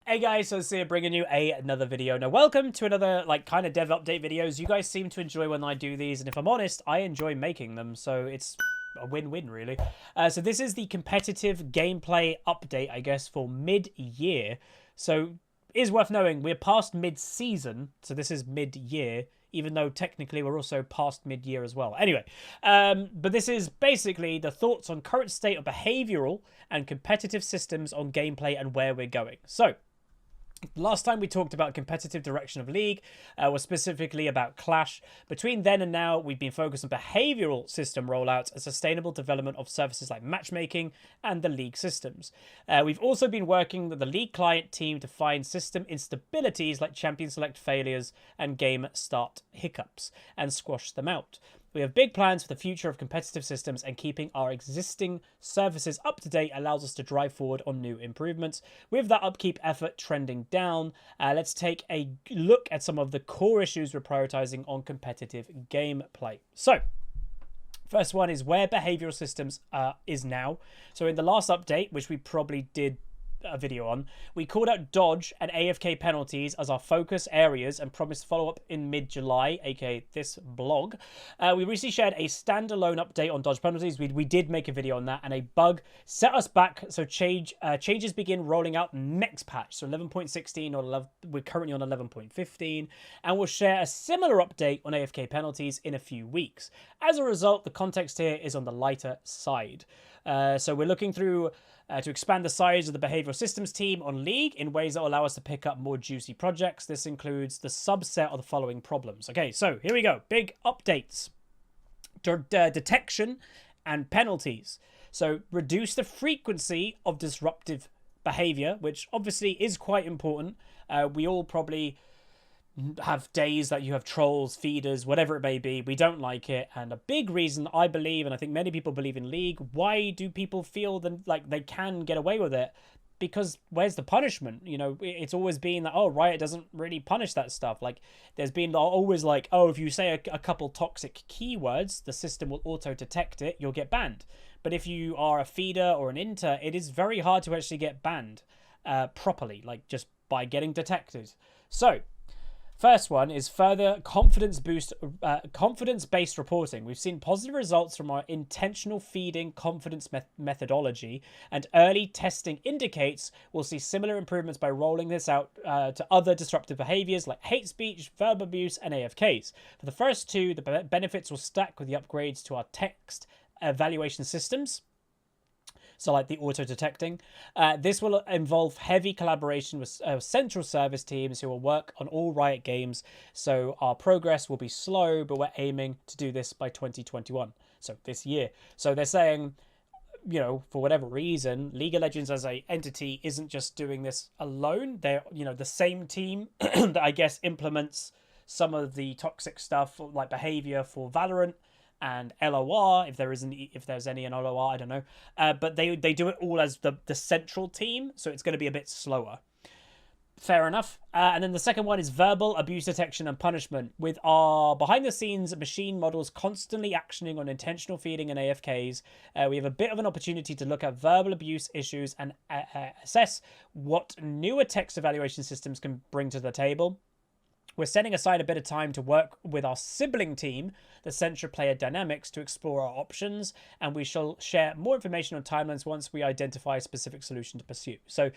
Hey guys, so it's here bringing you another video. Now, welcome to another kind of dev update videos. You guys seem to enjoy when I do these, and if I'm honest, I enjoy making them, so it's a win-win really. So this is the competitive gameplay update, I guess, for mid-year. So it is worth knowing we're past mid-season, so this is mid-year, even though technically we're also past mid-year as well. Anyway, but this is basically the thoughts on current state of behavioral and competitive systems on gameplay and where we're going. So last time we talked about competitive direction of League, was specifically about Clash. Between then and now, we've been focused on behavioural system rollouts and sustainable development of services like matchmaking and the League systems. We've also been working with the League client team to find system instabilities like champion select failures and game start hiccups and squash them out. We have big plans for the future of competitive systems, and keeping our existing services up to date allows us to drive forward on new improvements. With that upkeep effort trending down, let's take a look at some of the core issues we're prioritizing on competitive gameplay. So, first one is where behavioral systems is now. So in the last update, which we probably did a video on, we called out dodge and AFK penalties as our focus areas and promised follow-up in mid-July, aka this blog. We recently shared a standalone update on dodge penalties. We did make a video on that, and a bug set us back, so changes begin rolling out next patch, so 11.16 or 11, we're currently on 11.15, and we'll share a similar update on AFK penalties in a few weeks. As a result, the context here is on the lighter side. So we're looking through to expand the size of the behavioral systems team on League in ways that will allow us to pick up more juicy projects. This includes the subset of the following problems. Okay, so here we go. Big updates. Detection and penalties. So reduce the frequency of disruptive behavior, which obviously is quite important. We all probably have days that you have trolls, feeders, whatever it may be. We don't like it, and a big reason I believe, and I think many people believe in League, why do people feel that like they can get away with it? Because where's the punishment? You know, it's always been that, oh, Riot doesn't really punish that stuff. Like, there's been always like, oh, if you say a couple toxic keywords, the system will auto-detect it, you'll get banned. But if you are a feeder or an inter, it is very hard to actually get banned properly, like just by getting detected. So first one is further confidence-based reporting. We've seen positive results from our intentional feeding confidence methodology, and early testing indicates we'll see similar improvements by rolling this out to other disruptive behaviors like hate speech, verbal abuse, and AFKs. For the first two, the benefits will stack with the upgrades to our text evaluation systems. So like the auto-detecting. This will involve heavy collaboration with central service teams who will work on all Riot games. So our progress will be slow, but we're aiming to do this by 2021. So this year. So they're saying, you know, for whatever reason, League of Legends as a entity isn't just doing this alone. They're, you know, the same team that I guess implements some of the toxic stuff like behavior for Valorant and LOR, if there's any in LOR, I don't know. But they do it all as the central team, so it's going to be a bit slower. Fair enough. And then the second one is verbal abuse detection and punishment. With our behind-the-scenes machine models constantly actioning on intentional feeding and AFKs, we have a bit of an opportunity to look at verbal abuse issues and assess what newer text evaluation systems can bring to the table. We're setting aside a bit of time to work with our sibling team, the Central Player Dynamics, to explore our options, and we shall share more information on timelines once we identify a specific solution to pursue. So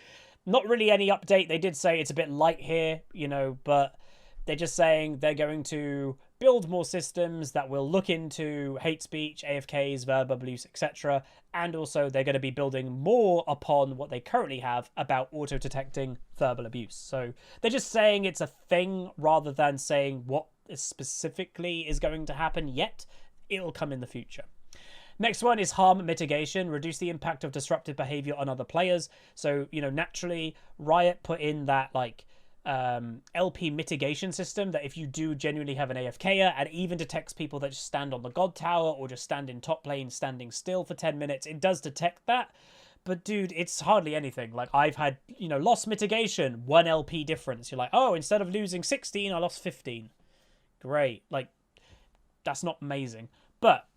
not really any update. They did say it's a bit light here, you know, but they're just saying they're going to build more systems that will look into hate speech, AFKs, verbal abuse, etc. And also they're going to be building more upon what they currently have about auto-detecting verbal abuse. So they're just saying it's a thing rather than saying what specifically is going to happen yet. It'll come in the future. Next one is harm mitigation. Reduce the impact of disruptive behavior on other players. So, you know, naturally Riot put in that like LP mitigation system that if you do genuinely have an AFKer, and even detects people that just stand on the God Tower or just stand in top lane standing still for 10 minutes, it does detect that. But dude, it's hardly anything. Like I've had, you know, loss mitigation, 1 LP difference. You're like, oh, instead of losing 16, I lost 15. Great. Like, that's not amazing. But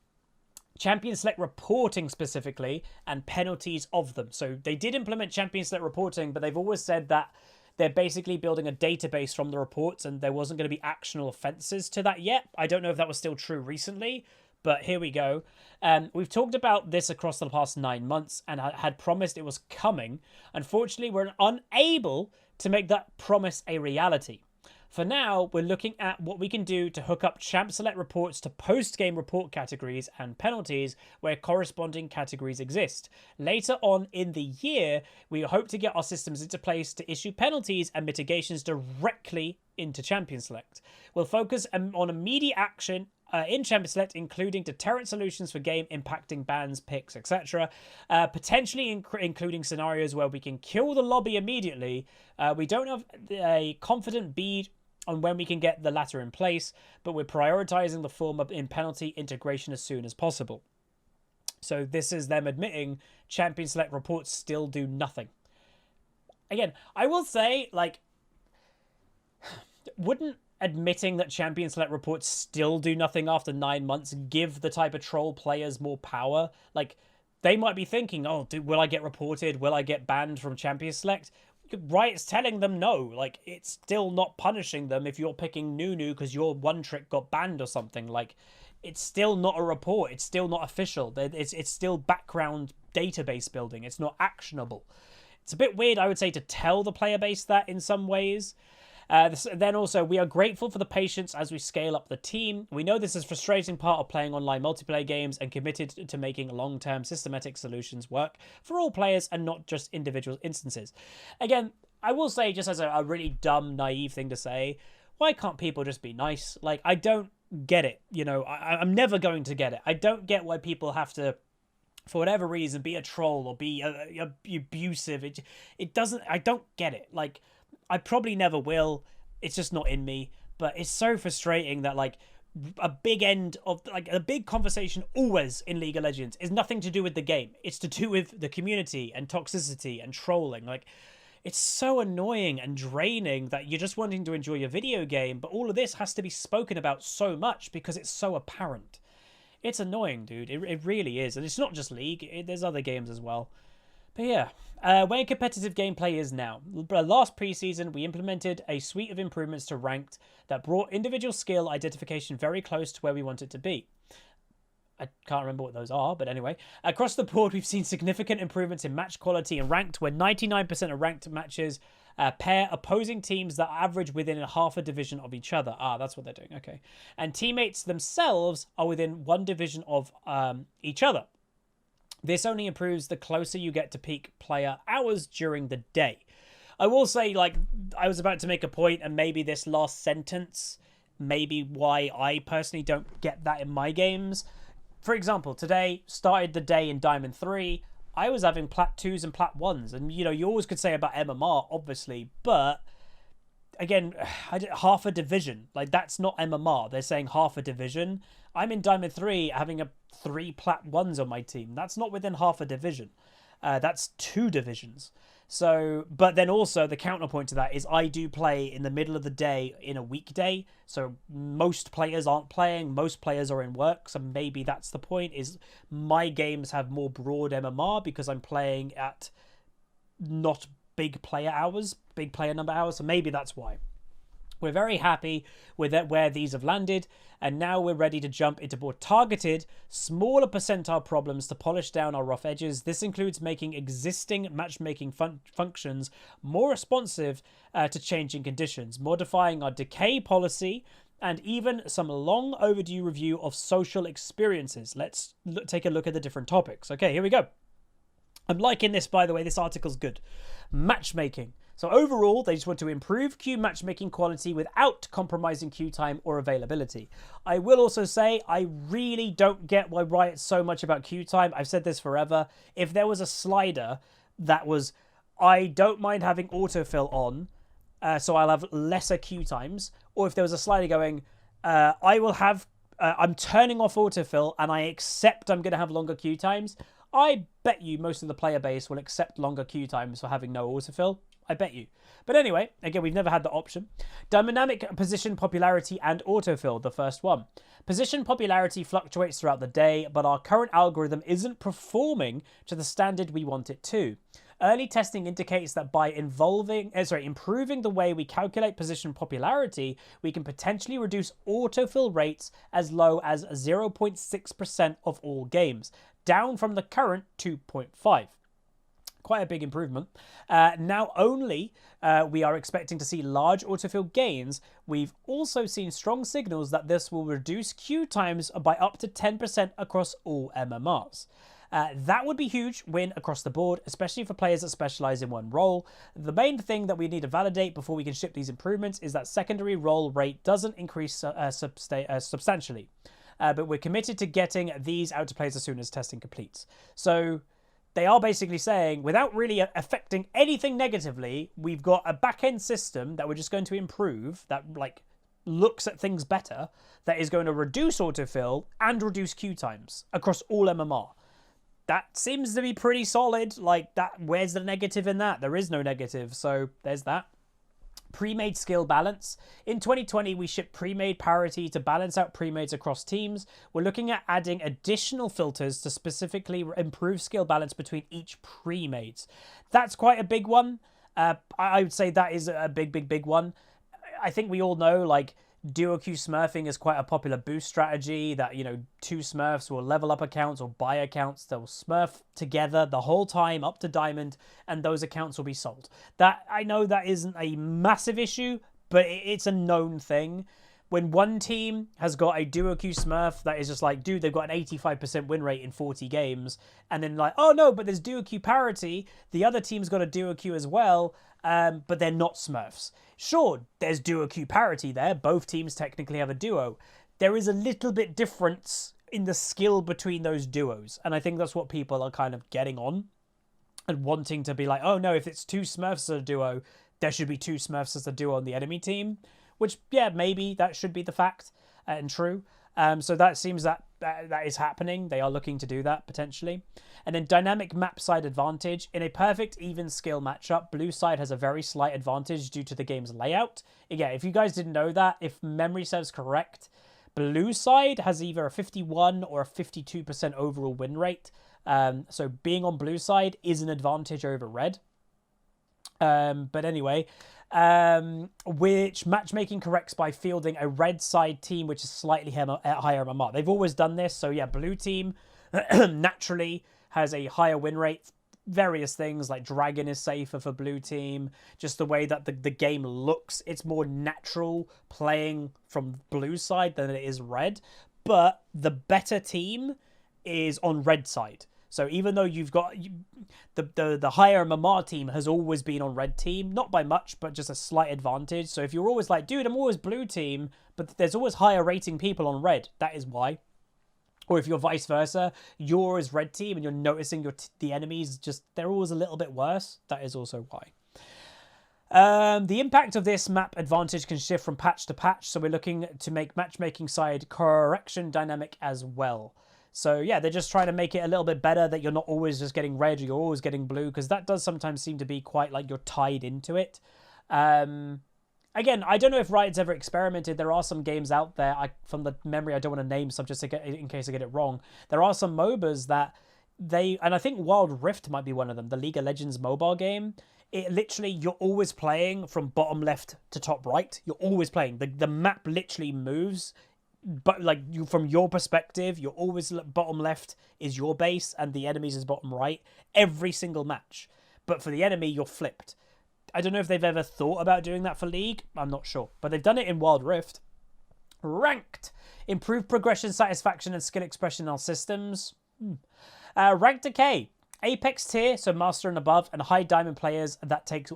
champion select reporting specifically and penalties of them. So they did implement champion select reporting, but they've always said that they're basically building a database from the reports, and there wasn't going to be actionable offences to that yet. I don't know if that was still true recently, but here we go. We've talked about this across the past 9 months and had promised it was coming. Unfortunately, we're unable to make that promise a reality. For now, we're looking at what we can do to hook up champ select reports to post-game report categories and penalties where corresponding categories exist. Later on in the year, we hope to get our systems into place to issue penalties and mitigations directly into champion select. We'll focus on immediate action in Champion Select, including deterrent solutions for game impacting bans, picks, etc. Potentially including scenarios where we can kill the lobby immediately. We don't have a confident bead on when we can get the latter in place, but we're prioritizing the former in penalty integration as soon as possible. So this is them admitting Champion Select reports still do nothing. Again, I will say, like, wouldn't admitting that Champion Select reports still do nothing after 9 months give the type of troll players more power? Like, they might be thinking, oh, will I get reported? Will I get banned from Champion Select? Riot's telling them no. Like, it's still not punishing them if you're picking Nunu because your one trick got banned or something. Like, it's still not a report. It's still not official. It's still background database building. It's not actionable. It's a bit weird, I would say, to tell the player base that in some ways. Then also, we are grateful for the patience as we scale up the team. We know this is a frustrating part of playing online multiplayer games and committed to making long-term systematic solutions work for all players and not just individual instances. Again, I will say, just as a really dumb, naive thing to say, why can't people just be nice? Like, I don't get it. You know, I'm never going to get it. I don't get why people have to, for whatever reason, be a troll or be abusive. It doesn't, I don't get it. Like, I probably never will. It's just not in me. But it's so frustrating that, like, a big end of, like, a big conversation always in League of Legends is nothing to do with the game. It's to do with the community and toxicity and trolling. Like, it's so annoying and draining that you're just wanting to enjoy your video game, but all of this has to be spoken about so much because it's so apparent. It's annoying, dude. It really is. And it's not just League. There's other games as well. But yeah, where competitive gameplay is now. Last preseason, we implemented a suite of improvements to ranked that brought individual skill identification very close to where we want it to be. I can't remember what those are, but anyway. Across the board, we've seen significant improvements in match quality and ranked, where 99% of ranked matches pair opposing teams that average within half a division of each other. Ah, that's what they're doing, okay. And teammates themselves are within one division of each other. This only improves the closer you get to peak player hours during the day. I will say, like, I was about to make a point, and maybe this last sentence may be why I personally don't get that in my games. For example, today, started the day in Diamond 3. I was having Plat 2s and Plat 1s. And, you know, you always could say about MMR, obviously. But, again, half a division. Like, that's not MMR. They're saying half a division. I'm in Diamond 3 having 3 Plat 1s on my team. That's not within half a division. That's 2 divisions. So, but then also the counterpoint to that is I do play in the middle of the day in a weekday. So most players aren't playing. Most players are in work. So maybe that's the point, is my games have more broad MMR because I'm playing at not big player hours, big player number hours. So maybe that's why. We're very happy with where these have landed, and now we're ready to jump into more targeted, smaller percentile problems to polish down our rough edges. This includes making existing matchmaking functions more responsive to changing conditions, modifying our decay policy, and even some long overdue review of social experiences. Let's take a look at the different topics. Okay, here we go. I'm liking this, by the way. This article's good. Matchmaking. So overall, they just want to improve queue matchmaking quality without compromising queue time or availability. I will also say, I really don't get why Riot's so much about queue time. I've said this forever. If there was a slider that was, I don't mind having autofill on, so I'll have lesser queue times, or if there was a slider going, I will have, I'm turning off autofill and I accept I'm going to have longer queue times, I bet you most of the player base will accept longer queue times for having no autofill. I bet you. But anyway, again, we've never had the option. Dynamic position popularity and autofill, the first one. Position popularity fluctuates throughout the day, but our current algorithm isn't performing to the standard we want it to. Early testing indicates that by improving the way we calculate position popularity, we can potentially reduce autofill rates as low as 0.6% of all games, down from the current 2.5%. Quite a big improvement. Now only we are expecting to see large autofill gains, we've also seen strong signals that this will reduce queue times by up to 10% across all MMRs. That would be huge win across the board, especially for players that specialize in one role. The main thing that we need to validate before we can ship these improvements is that secondary role rate doesn't increase substantially. But we're committed to getting these out to players as soon as testing completes. So they are basically saying, without really affecting anything negatively, we've got a back-end system that we're just going to improve, that like looks at things better, that is going to reduce autofill and reduce queue times across all MMR. That seems to be pretty solid. Like, that, where's the negative in that? There is no negative, so there's that. Pre-made skill balance. In 2020, we shipped pre-made parity to balance out pre-mades across teams. We're looking at adding additional filters to specifically improve skill balance between each pre-mades. That's quite a big one. I would say that is a big one. I think we all know, like, duo queue smurfing is quite a popular boost strategy that, you know, two smurfs will level up accounts or buy accounts. They'll smurf together the whole time up to diamond, and those accounts will be sold. That, I know that isn't a massive issue, but it's a known thing. When one team has got a duo queue smurf that is just like, dude, they've got an 85% win rate in 40 games, and then like, oh no, but there's duo queue parity, the other team's got a duo queue as well, but they're not smurfs. Sure, there's duo queue parity there. Both teams technically have a duo. There is a little bit difference in the skill between those duos. And I think that's what people are kind of getting on and wanting to be like, oh no, if it's two smurfs as a duo, there should be two smurfs as a duo on the enemy team. Which, yeah, maybe that should be the fact and true. So that seems that is happening. They are looking to do that, potentially. And then dynamic map side advantage. In a perfect even skill matchup, blue side has a very slight advantage due to the game's layout. Again, if you guys didn't know that, if memory serves correct, blue side has either a 51 or a 52% overall win rate. So being on blue side is an advantage over red. But anyway, which matchmaking corrects by fielding a red side team which is slightly higher MMR. They've always done this, so yeah, blue team naturally has a higher win rate. Various things like Dragon is safer for blue team, just the way that the game looks, it's more natural playing from blue side than it is red, but the better team is on red side. So even though you've got the higher MMR team has always been on red team, not by much, but just a slight advantage. So if you're always like, dude, I'm always blue team, but there's always higher rating people on red, that is why. Or if you're vice versa, you're always red team and you're noticing the enemies, just they're always a little bit worse, that is also why. The impact of this map advantage can shift from patch to patch, so we're looking to make matchmaking side correction dynamic as well. So yeah, they're just trying to make it a little bit better that you're not always just getting red or you're always getting blue, because that does sometimes seem to be quite like you're tied into it. Again, I don't know if Riot's ever experimented. There are some games out there, from the memory, I don't want to name some just in case I get it wrong. There are some MOBAs that and I think Wild Rift might be one of them, the League of Legends mobile game. It literally, you're always playing from bottom left to top right. You're always playing. The map literally moves. But like from your perspective, you're always bottom left is your base and the enemy's is bottom right every single match. But for the enemy, you're flipped. I don't know if they've ever thought about doing that for League. I'm not sure. But they've done it in Wild Rift. Ranked. Improved progression, satisfaction, and skill expression on systems. Ranked Decay. Apex tier, so Master and above, and high diamond players that take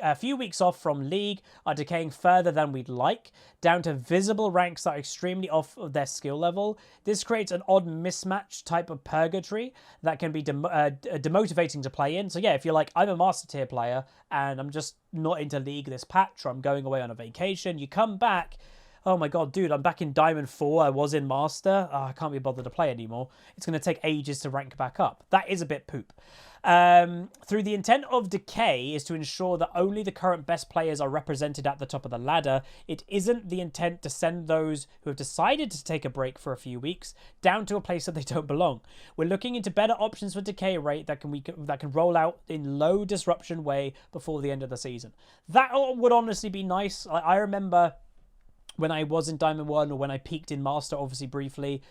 a few weeks off from League are decaying further than we'd like, down to visible ranks that are extremely off of their skill level. This creates an odd mismatch type of purgatory that can be demotivating to play in. So yeah, if you're like, I'm a Master tier player and I'm just not into League this patch, or I'm going away on a vacation, you come back, oh my god, dude, I'm back in Diamond 4, I was in Master, I can't be bothered to play anymore. It's going to take ages to rank back up. That is a bit poop. Through the intent of Decay is to ensure that only the current best players are represented at the top of the ladder. It isn't the intent to send those who have decided to take a break for a few weeks down to a place that they don't belong. We're looking into better options for decay rate that can roll out in low disruption way before the end of the season. That would honestly be nice. I remember when I was in Diamond 1 or when I peaked in Master, obviously briefly,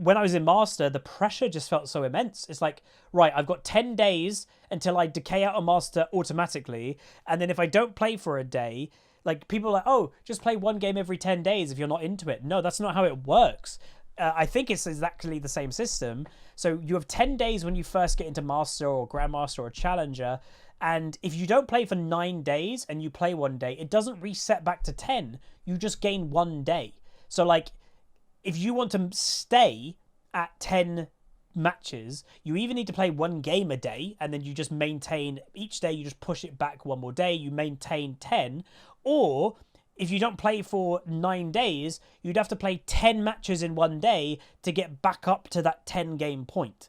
when I was in Master, the pressure just felt so immense. It's like, right, I've got 10 days until I decay out of Master automatically. And then if I don't play for a day, like people are like, oh, just play one game every 10 days if you're not into it. No, that's not how it works. I think it's exactly the same system. So you have 10 days when you first get into Master or Grandmaster or Challenger. And if you don't play for 9 days and you play one day, it doesn't reset back to 10. You just gain 1 day. So like, if you want to stay at 10 matches, you either need to play 1 game a day, and then you just maintain each day, you just push it back 1 more day, you maintain 10, or if you don't play for 9 days, you'd have to play 10 matches in 1 day to get back up to that 10 game point.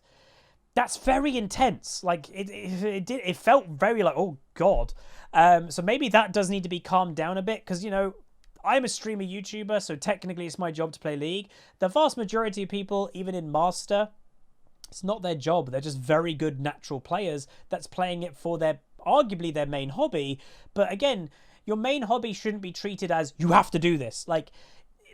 That's very intense. Like it felt very like, oh God. So maybe that does need to be calmed down a bit, because, you know, I'm a streamer YouTuber, so technically it's my job to play League. The vast majority of people, even in Master, it's not their job. They're just very good natural players that's playing it for arguably their main hobby. But again, your main hobby shouldn't be treated as, you have to do this. Like,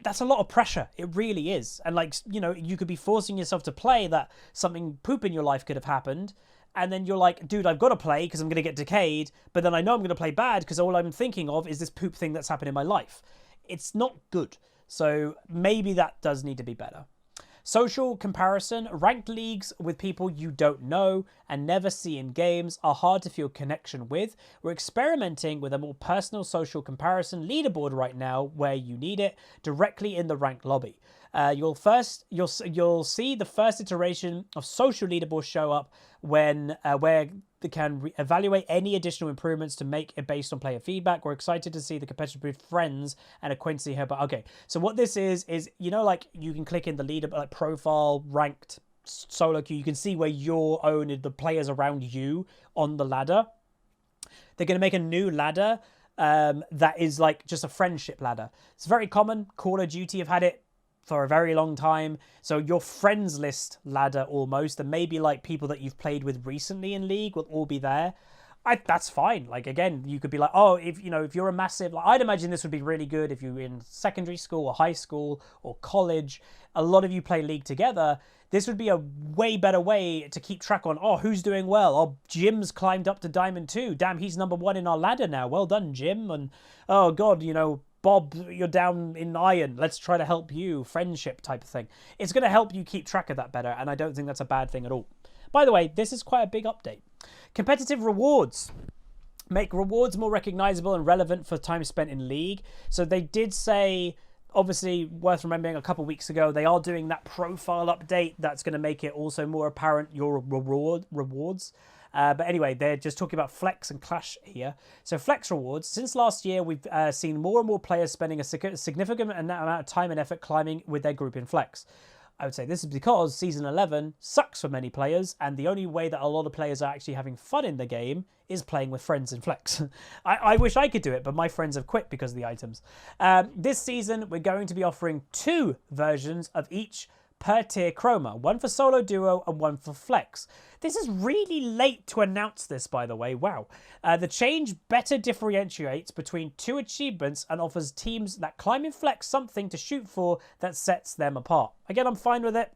that's a lot of pressure. It really is. And like, you know, you could be forcing yourself to play that something poop in your life could have happened. And then you're like, dude, I've got to play because I'm going to get decayed. But then I know I'm going to play bad because all I'm thinking of is this poop thing that's happened in my life. It's not good. So maybe that does need to be better. Social comparison. Ranked leagues with people you don't know and never see in games are hard to feel connection with. We're experimenting with a more personal social comparison leaderboard right now where you need it directly in the ranked lobby. You'll see the first iteration of social leaderboard show up when where they can evaluate any additional improvements to make it based on player feedback. We're excited to see the competitive friends and acquaintances here. But okay, so what this is you know, like you can click in the leader like profile ranked solo queue. You can see where you're owned, the players around you on the ladder. They're going to make a new ladder that is like just a friendship ladder. It's very common. Call of Duty have had it for a very long time. So your friends list ladder almost, and maybe like people that you've played with recently in League will all be there. That's fine. Like, again, you could be like, oh, if you're a massive, like, I'd imagine this would be really good if you're in secondary school or high school or college. A lot of you play League together. This would be a way better way to keep track on, oh, who's doing well? Oh, Jim's climbed up to Diamond 2. Damn, he's number 1 in our ladder now. Well done, Jim. And, oh, God, you know, Bob, you're down in iron. Let's try to help you. Friendship type of thing. It's going to help you keep track of that better, and I don't think that's a bad thing at all. By the way, this is quite a big update. Competitive rewards. Make rewards more recognizable and relevant for time spent in League. So they did say, obviously worth remembering, a couple weeks ago, they are doing that profile update that's going to make it also more apparent your rewards. But anyway, they're just talking about Flex and Clash here. So Flex rewards. Since last year, we've seen more and more players spending a significant amount of time and effort climbing with their group in Flex. I would say this is because Season 11 sucks for many players, and the only way that a lot of players are actually having fun in the game is playing with friends in Flex. I wish I could do it, but my friends have quit because of the items. This season, we're going to be offering 2 versions of each per tier chroma, one for solo duo and one for flex. This is really late to announce this, by the way. Wow. The change better differentiates between 2 achievements and offers teams that climb in flex something to shoot for that sets them apart. Again, I'm fine with it.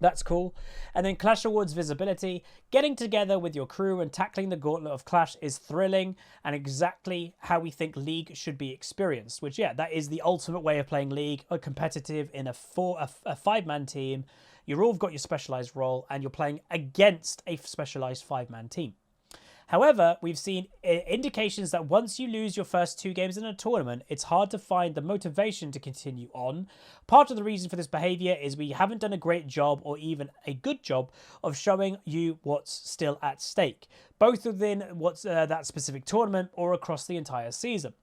That's cool. And then Clash Awards visibility. Getting together with your crew and tackling the gauntlet of Clash is thrilling and exactly how we think League should be experienced. Which, yeah, that is the ultimate way of playing League. A competitive in a 5-man team. You've all got your specialized role and you're playing against a specialized 5-man team. However, we've seen indications that once you lose your first 2 games in a tournament, it's hard to find the motivation to continue on. Part of the reason for this behavior is we haven't done a great job or even a good job of showing you what's still at stake, both within what's that specific tournament or across the entire season.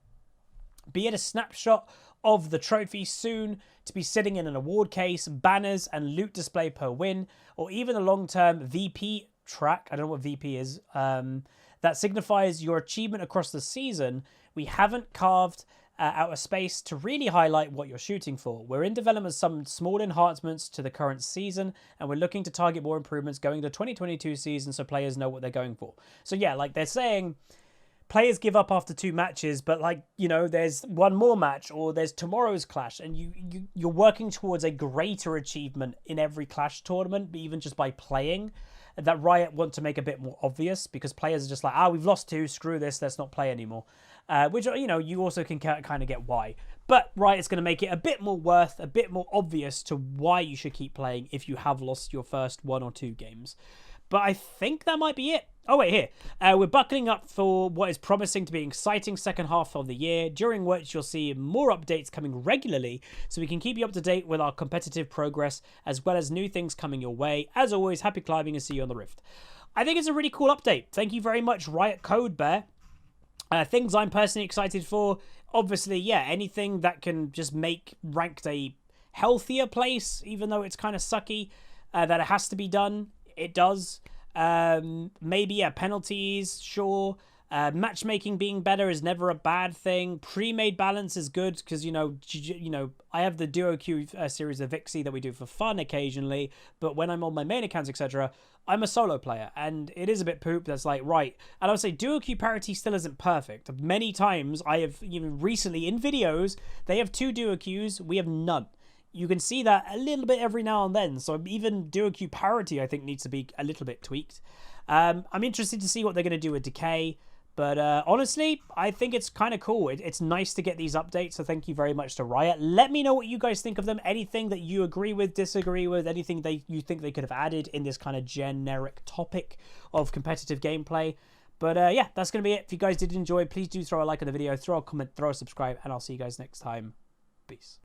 Be it a snapshot of the trophy soon to be sitting in an award case, banners and loot display per win, or even a long-term VP track. I don't know what VP is. That signifies your achievement across the season. We haven't carved out a space to really highlight what you're shooting for. We're in development of some small enhancements to the current season, and we're looking to target more improvements going into the 2022 season so players know what they're going for. So yeah, like they're saying, players give up after 2 matches, but like, you know, there's one more match or there's tomorrow's clash, and you're working towards a greater achievement in every clash tournament, even just by playing. That Riot want to make a bit more obvious, because players are just like, we've lost 2, screw this, let's not play anymore. Which, you know, you also can kind of get why. But Riot's going to make it a bit more a bit more obvious to why you should keep playing if you have lost your first 1 or 2 games. But I think that might be it. Oh, wait, here. We're buckling up for what is promising to be an exciting second half of the year, during which you'll see more updates coming regularly, so we can keep you up to date with our competitive progress, as well as new things coming your way. As always, happy climbing and see you on the Rift. I think it's a really cool update. Thank you very much, Riot Code Bear. Things I'm personally excited for, obviously, yeah, anything that can just make Ranked a healthier place, even though it's kind of sucky, that it has to be done. It does. Maybe, yeah, penalties, sure. Matchmaking being better is never a bad thing. Pre-made balance is good because, you know, I have the duo queue series of Vixie that we do for fun occasionally, but when I'm on my main accounts, etc., I'm a solo player, and it is a bit poop. That's like, right. And I would say duo queue parity still isn't perfect. Many times I have, even recently in videos, they have 2 duo queues, we have none. You can see that a little bit every now and then. So even duo queue parity, I think, needs to be a little bit tweaked. I'm interested to see what they're going to do with Decay. But honestly, I think it's kind of cool. It's nice to get these updates, so thank you very much to Riot. Let me know what you guys think of them. Anything that you agree with, disagree with, anything you think they could have added in this kind of generic topic of competitive gameplay. But yeah, that's going to be it. If you guys did enjoy, please do throw a like on the video, throw a comment, throw a subscribe, and I'll see you guys next time. Peace.